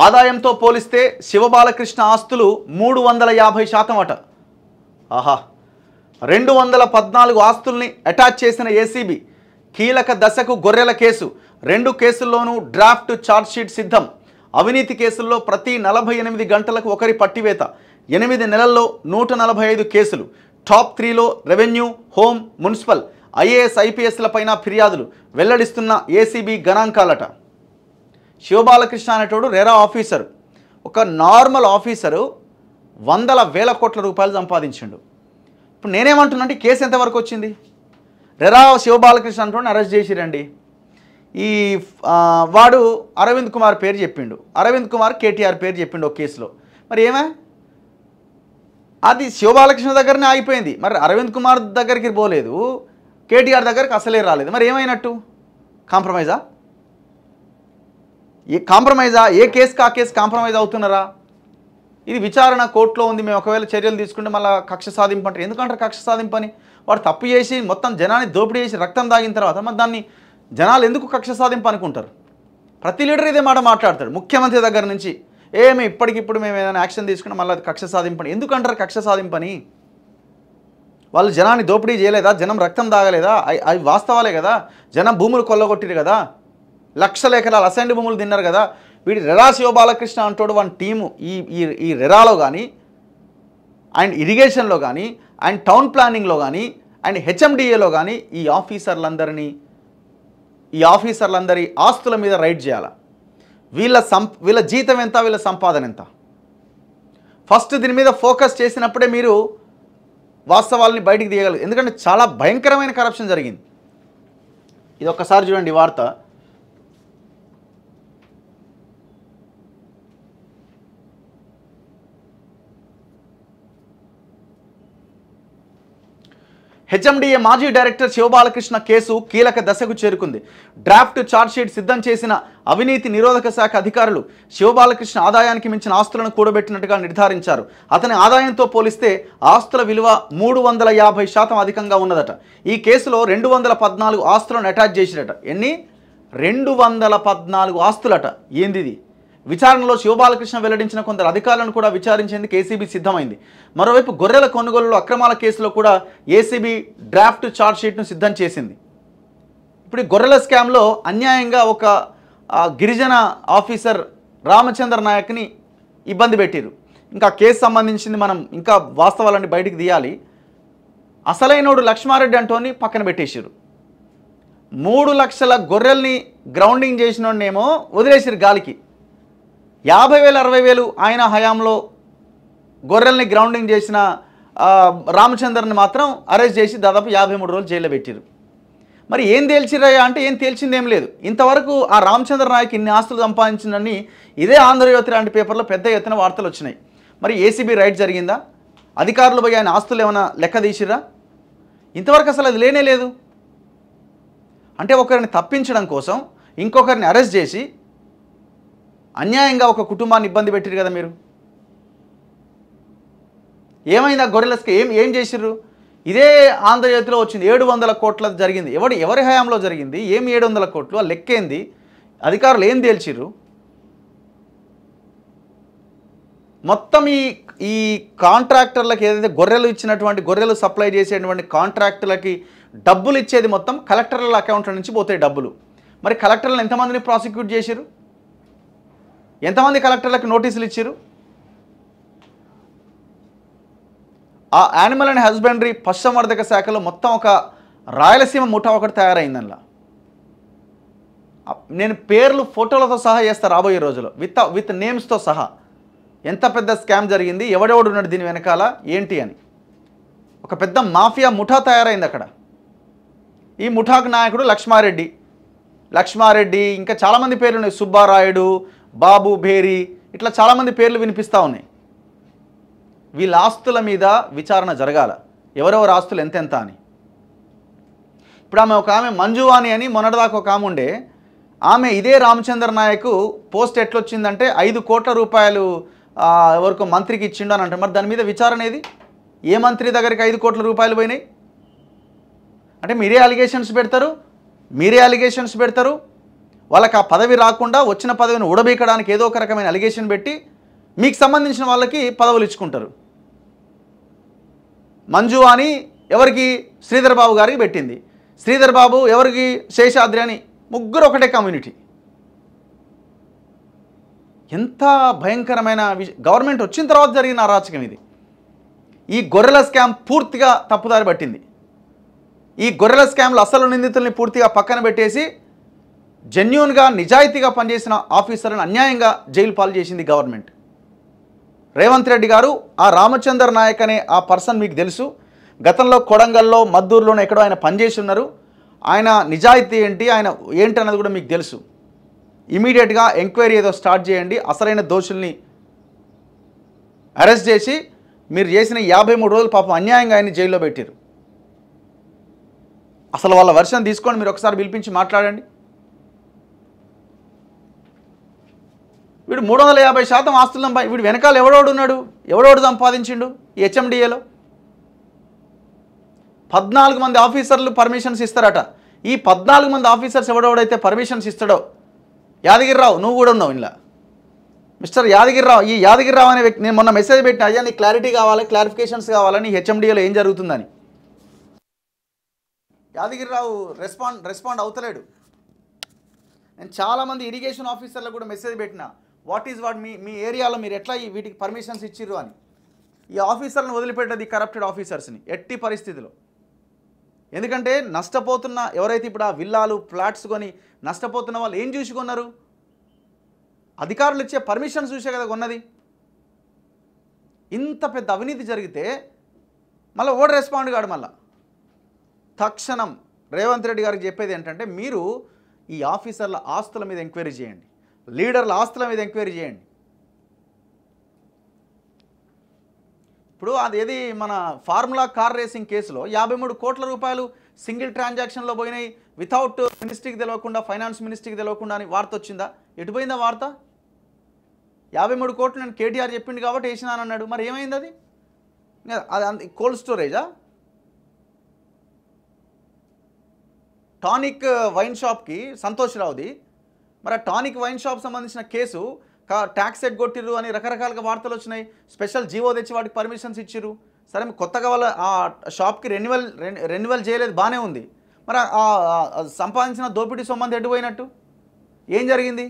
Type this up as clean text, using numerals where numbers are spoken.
ఆదాయంతో పోలిస్తే శివబాలకృష్ణ ఆస్తులు 350% అట. ఆహా, 214 ఆస్తుల్ని అటాచ్ చేసిన ఏసీబీ. కీలక దశకు గొర్రెల కేసు. 2 కేసుల్లోనూ డ్రాఫ్ట్ ఛార్జ్షీట్ సిద్ధం. అవినీతి కేసుల్లో ప్రతి 48 గంటలకు ఒకరి పట్టివేత. 8 నెలల్లో 145 కేసులు. టాప్ 3లో రెవెన్యూ, హోమ్, మున్సిపల్, ఐఏఎస్, ఐపీఎస్లపైన ఫిర్యాదులు. వెల్లడిస్తున్న ఏసీబీ గణాంకాలట. శివబాలకృష్ణ అనేటోడు రెరా ఆఫీసరు. ఒక నార్మల్ ఆఫీసరు వందల వేల కోట్ల రూపాయలు సంపాదించిండు. ఇప్పుడు నేనేమంటున్నానంటే కేసు ఎంతవరకు వచ్చింది? రెరా శివబాలకృష్ణ అంటోని అరెస్ట్ చేసిరండి. ఈ వాడు అరవింద్ కుమార్ పేరు చెప్పిండు. అరవింద్ కుమార్ కేటీఆర్ పేరు చెప్పిండు ఒక కేసులో. మరి ఏమే అది శివబాలకృష్ణ దగ్గరనే ఆగిపోయింది. మరి అరవింద్ కుమార్ దగ్గరికి పోలేదు, కేటీఆర్ దగ్గరికి అసలే రాలేదు. మరి ఏమైనట్టు? కాంప్రమైజా? ఏ కేసుకి ఆ కేసు కాంప్రమైజ్ అవుతున్నారా? ఇది విచారణ కోర్టులో ఉంది. మేము ఒకవేళ చర్యలు తీసుకుంటే మళ్ళీ కక్ష సాధింపు అంటారు. ఎందుకంటారు కక్ష సాధింపు అని? వాడు తప్పు చేసి మొత్తం జనాన్ని దోపిడీ చేసి రక్తం దాగిన తర్వాత మరి దాన్ని జనాలు ఎందుకు కక్ష సాధింపు అనుకుంటారు? ప్రతి లీడర్ ఇదే మాట మాట్లాడతాడు. ముఖ్యమంత్రి దగ్గర నుంచి ఏమి ఇప్పటికిప్పుడు మేము ఏదైనా యాక్షన్ తీసుకుంటే మళ్ళీ అది కక్ష సాధింపని. ఎందుకంటారు కక్ష సాధింపని? వాళ్ళు జనాన్ని దోపిడీ చేయలేదా? జనం రక్తం దాగలేదా? అవి వాస్తవాలే కదా. జనం భూములు కొల్లగొట్టిరు కదా, లక్షల ఎకరాలు అసైన్డ్ భూములు తిన్నారు కదా. వీడి రెరా శివబాలకృష్ణ అంటోడు వన్ టీము ఈ రెరాలో కానీ, అండ్ ఇరిగేషన్లో కానీ, అండ్ టౌన్ ప్లానింగ్లో కానీ, అండ్ హెచ్ఎండిఏలో కానీ ఈ ఆఫీసర్లందరి ఆస్తుల మీద రైడ్ చేయాలి. వీళ్ళ జీతం ఎంత, వీళ్ళ సంపాదన ఎంత? ఫస్ట్ దీని మీద ఫోకస్ చేసినప్పుడే మీరు వాస్తవాలని బయటికి తీయగలరు. ఎందుకంటే చాలా భయంకరమైన కరప్షన్ జరిగింది. ఇది ఒక్కసారి చూడండి వార్త. హెచ్ఎండిఏ మాజీ డైరెక్టర్ శివబాలకృష్ణ కేసు కీలక దశకు చేరుకుంది. డ్రాఫ్ట్ ఛార్జ్షీట్ సిద్ధం చేసిన అవినీతి నిరోధక శాఖ అధికారులు శివబాలకృష్ణ ఆదాయానికి మించిన ఆస్తులను కూడబెట్టినట్టుగా నిర్ధారించారు. అతని ఆదాయంతో పోలిస్తే ఆస్తుల విలువ 350% అధికంగా ఉన్నదట. ఈ కేసులో 214 ఆస్తులను అటాచ్ చేసిరట. ఎన్ని? 214 ఆస్తులట. ఏందిది? విచారణలో శివబాలకృష్ణ వెల్లడించిన కొందరు అధికారులను కూడా విచారించేందుకు ఏసీబీ సిద్ధమైంది. మరోవైపు గొర్రెల కొనుగోలులో అక్రమాల కేసులో కూడా ఏసీబీ డ్రాఫ్ట్ ఛార్జ్షీట్ను సిద్ధం చేసింది. ఇప్పుడు ఈ గొర్రెల స్కామ్లో అన్యాయంగా ఒక గిరిజన ఆఫీసర్ రామచంద్ర నాయక్ని ఇబ్బంది పెట్టారు. ఇంకా కేసు సంబంధించింది మనం ఇంకా వాస్తవాలన్నీ బయటికి తీయాలి. అసలైనోడు లక్ష్మారెడ్డి అంటోని పక్కన పెట్టేసారు. 3 లక్షల గొర్రెల్ని గ్రౌండింగ్ చేసినోడనేమో వదిలేసారు గాలికి. 50,000 60,000 ఆయన హయాంలో గొర్రెల్ని గ్రౌండింగ్ చేసిన రామచంద్రని మాత్రం అరెస్ట్ చేసి దాదాపు 53 రోజులు జైల్లో పెట్టారు. మరి ఏం తేల్చిరయ్యా అంటే ఏం తేల్చిందేం లేదు. ఇంతవరకు ఆ రామచంద్ర నాయక్ ఇన్ని ఆస్తులు సంపాదించిందని ఇదే ఆంధ్రజ్యోతి లాంటి పేపర్లో పెద్ద ఎత్తున వార్తలు వచ్చినాయి. మరి ఏసీబీ రైడ్ జరిగిందా? అధికారులు పోయి ఆయన ఆస్తులు ఏమైనా లెక్క తీసిరా? ఇంతవరకు అసలు అది లేనే లేదు. అంటే ఒకరిని తప్పించడం కోసం ఇంకొకరిని అరెస్ట్ చేసి అన్యాయంగా ఒక కుటుంబాన్ని ఇబ్బంది పెట్టారు కదా మీరు. ఏమైంది ఆ గొర్రెలస్కి? ఏం చేసిర్రు? ఇదే ఆంధ్రజ్యోతిలో వచ్చింది. 700 కోట్ల జరిగింది. ఎవరి హయాంలో జరిగింది? ఏం 700 కోట్లు? ఆ లెక్కేంది? అధికారులు ఏం తేల్చిర్రు? మొత్తం ఈ కాంట్రాక్టర్లకు ఏదైతే గొర్రెలు ఇచ్చినటువంటి గొర్రెలు సప్లై చేసేటువంటి కాంట్రాక్టర్లకి డబ్బులు ఇచ్చేది మొత్తం కలెక్టర్ల అకౌంట్ల నుంచి పోతాయి డబ్బులు. మరి కలెక్టర్లను ఎంతమందిని ప్రాసిక్యూట్ చేసిరు? ఎంతమంది కలెక్టర్లకు నోటీసులు ఇచ్చారు? ఆ యానిమల్ అండ్ హస్బెండరీ పశుసంవర్ధక శాఖలో మొత్తం ఒక రాయలసీమ ముఠా ఒకటి తయారైందల్లా. నేను పేర్లు ఫోటోలతో సహా చేస్తా రాబోయే రోజుల్లో, విత్ నేమ్స్తో సహా. ఎంత పెద్ద స్కామ్ జరిగింది, ఎవడెవడు ఉన్నాడు దీని వెనకాల, ఏంటి అని ఒక పెద్ద మాఫియా ముఠా తయారైంది అక్కడ. ఈ ముఠాకు నాయకుడు లక్ష్మారెడ్డి, ఇంకా చాలామంది పేర్లు ఉన్నాయి. సుబ్బారాయుడు, బాబు భేరి, ఇట్లా చాలామంది పేర్లు వినిపిస్తూ ఉన్నాయి. వీళ్ళ ఆస్తుల మీద విచారణ జరగాల. ఎవరెవరు ఆస్తులు ఎంతెంత అని. ఇప్పుడు ఒక ఆమె మంజువాణి అని మొన్నటిదాకా ఒక ఆమె ఉండే, ఆమె ఇదే రామచంద్ర నాయక్ పోస్ట్ ఎట్లొచ్చిందంటే 5 కోట్ల రూపాయలు ఎవరికో మంత్రికి ఇచ్చిండు అని అంటే, మరి దాని మీద విచారణ ఏది? ఏ మంత్రి దగ్గరికి 5 కోట్ల రూపాయలు పోయినాయి అంటే మీరే అలిగేషన్స్ పెడతారు. వాళ్ళకి ఆ పదవి రాకుండా వచ్చిన పదవిని ఊడబీకడానికి ఏదో ఒక రకమైన అలిగేషన్ పెట్టి మీకు సంబంధించిన వాళ్ళకి పదవులు ఇచ్చుకుంటారు. మంజు అని ఎవరికి శ్రీధర్ బాబు గారికి పెట్టింది, శ్రీధర్ బాబు ఎవరికి శేషాద్రి అని, ముగ్గురు ఒకటే కమ్యూనిటీ. ఎంత భయంకరమైన గవర్నమెంట్ వచ్చిన తర్వాత జరిగిన అరాచకం ఇది. ఈ గొర్రెల స్కామ్ పూర్తిగా తప్పుదారి పట్టింది. ఈ గొర్రెల స్కామ్లు అసలు నిందితుల్ని పూర్తిగా పక్కన పెట్టేసి జెన్యూన్గా నిజాయితీగా పనిచేసిన ఆఫీసర్లను అన్యాయంగా జైలు పాలు చేసింది గవర్నమెంట్. రేవంత్ రెడ్డి గారు, ఆ రామచందర్ నాయక్ అనే ఆ పర్సన్ మీకు తెలుసు, గతంలో కొడంగల్లో మద్దూరులోనే ఎక్కడో ఆయన పనిచేసి ఉన్నారు. ఆయన నిజాయితీ ఏంటి, ఆయన ఏంటి అన్నది కూడా మీకు తెలుసు. ఇమీడియట్గా ఎంక్వైరీ ఏదో స్టార్ట్ చేయండి, అసలైన దోషుల్ని అరెస్ట్ చేసి మీరు చేసిన 53 రోజులు పాపం అన్యాయంగా ఆయన్ని జైల్లో పెట్టారు. అసలు వాళ్ళ వర్షన్ తీసుకొని మీరు ఒకసారి పిలిపించి మాట్లాడండి. వీడు 350% ఆస్తులను వీడు వెనకాల ఎవడోడు ఉన్నాడు, ఎవడోడు సంపాదించిండు ఈ హెచ్ఎండిఏలో. 14 మంది ఆఫీసర్లు పర్మిషన్స్ ఇస్తారట. ఈ 14 మంది ఆఫీసర్స్ ఎవడోడైతే పర్మిషన్స్ ఇస్తాడో, యాదగిరిరావు నువ్వు కూడా ఉన్నావు ఇలా, మిస్టర్ యాదగిరిరావు. ఈ యాదగిరిరావు అనే వ్యక్తి, నేను మొన్న మెసేజ్ పెట్టిన, అయ్యా నీకు క్లారిటీ కావాలి, క్లారిఫికేషన్స్ కావాలని హెచ్ఎండిఏలో ఏం జరుగుతుందని. యాదగిరిరావు రెస్పాండ్ అవుతలేడు. నేను చాలామంది ఇరిగేషన్ ఆఫీసర్లకు కూడా మెసేజ్ పెట్టిన, వాట్ మీ ఏరియాలో మీరు ఎట్లా వీటికి పర్మిషన్స్ ఇచ్చిర్రు అని. ఈ ఆఫీసర్లను వదిలిపెట్టేది కరప్టెడ్ ఆఫీసర్స్ని ఎట్టి పరిస్థితిలో. ఎందుకంటే నష్టపోతున్న ఎవరైతే ఇప్పుడు ఆ విల్లాలు ఫ్లాట్స్ కొని నష్టపోతున్న వాళ్ళు ఏం చూసి కొన్నారు? అధికారులు ఇచ్చే పర్మిషన్స్ చూసే కదా కొన్నది. ఇంత పెద్ద అవినీతి జరిగితే మళ్ళీ ఓడి రెస్పాండ్ కాడు. మళ్ళీ తక్షణం రేవంత్ రెడ్డి గారికి చెప్పేది ఏంటంటే, మీరు ఈ ఆఫీసర్ల ఆస్తుల మీద ఎంక్వైరీ చేయండి, లీడర్ల ఆస్తుల మీద ఎంక్వైరీ చేయండి. ఇప్పుడు అదేది మన ఫార్ములా కార్ రేసింగ్ కేసులో 53 కోట్ల రూపాయలు సింగిల్ ట్రాన్సాక్షన్లో పోయినాయి, వితౌట్ మినిస్ట్రీకి తెలియకుండా, ఫైనాన్స్ మినిస్ట్రీకి తెలియకుండా అని వార్త వచ్చిందా? ఎటుపోయిందా వార్త? 53 కోట్లు నేను కేటీఆర్ చెప్పిండు కాబట్టి వేసినానన్నాడు. మరి ఏమైంది అది? అది కోల్డ్ స్టోరేజా? టానిక్ వైన్ షాప్కి సంతోష్ రావుది, మరి ఆ టానిక్ వైన్ షాప్ సంబంధించిన కేసు ట్యాక్స్ ఎగ్గొట్టిర్రు అని రకరకాలుగా వార్తలు వచ్చినాయి. స్పెషల్ జీవో తెచ్చి వాటికి పర్మిషన్స్ ఇచ్చిర్రు. సరే కొత్తగా వాళ్ళ ఆ షాప్కి రెన్యువల్ చేయలేదు, బాగానే ఉంది. మరి సంపాదించిన దోపిడీ సొమ్మంది ఎటు పోయినట్టు? ఏం జరిగింది?